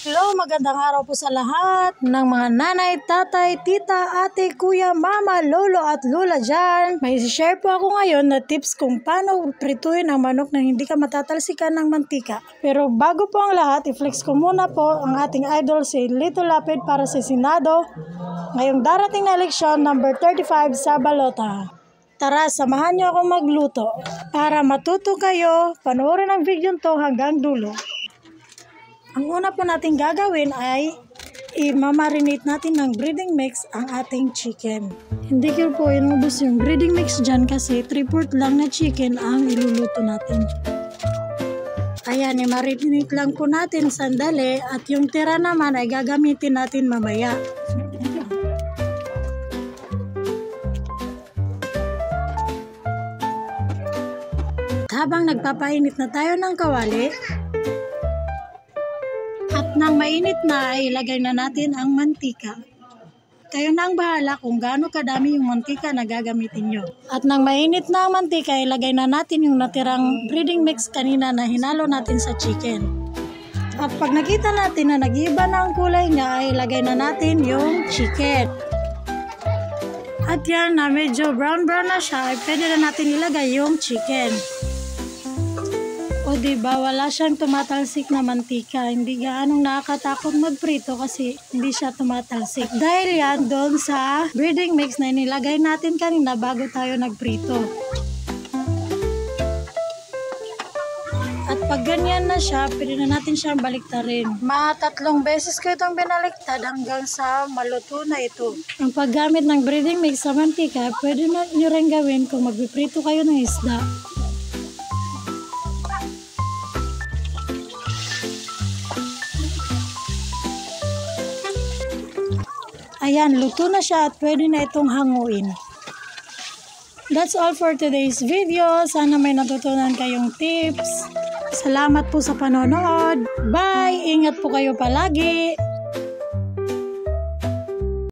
Hello, magandang araw po sa lahat ng mga nanay, tatay, tita, ate, kuya, mama, lolo at lola dyan. May share po ako ngayon na tips kung paano prituin ang manok na hindi ka matatalsikan ng mantika. Pero bago po ang lahat, i-flex ko muna po ang ating idol si Lito Lapid para sa Senado ngayong darating na eleksyon number 35 sa Balota. Tara, samahan niyo akong magluto. Para matuto kayo, panoorin ang video to hanggang dulo. Ang una po natin gagawin ay i-marinate natin ng breading mix ang ating chicken. Hindi ko po inubos yung breading mix dyan kasi 3/4 lang na chicken ang iluluto natin. Ayan, i-marinate lang po natin sandali at yung tira naman ay gagamitin natin mamaya. Habang nagpapainit na tayo ng kawali, at nang mainit na, ilagay na natin ang mantika. Kayo na ang bahala kung gaano kadami yung mantika na gagamitin nyo. At nang mainit na ang mantika, ilagay na natin yung natirang breading mix kanina na hinalo natin sa chicken. At pag nakita natin na nag-iiba na ang kulay niya, ay ilagay na natin yung chicken. At yan na medyo brown na siya, ay pwede na natin ilagay yung chicken. O diba, wala siyang tumatalsik na mantika. Hindi gaanong nakakatakot magprito kasi hindi siya tumatalsik. Dahil yan doon sa breading mix na inilagay natin kanina bago tayo nagprito. At pag ganyan na siya, pwede na natin siyang baliktarin. 3 beses ko itong binaliktad hanggang sa maluto na ito. Ang paggamit ng breading mix sa mantika, pwede na nyo rin gawin kung magpiprito kayo ng isda. Ayan, luto na siya at pwede na itong hanguin. That's all for today's video. Sana may natutunan kayong tips. Salamat po sa panonood. Bye! Ingat po kayo palagi!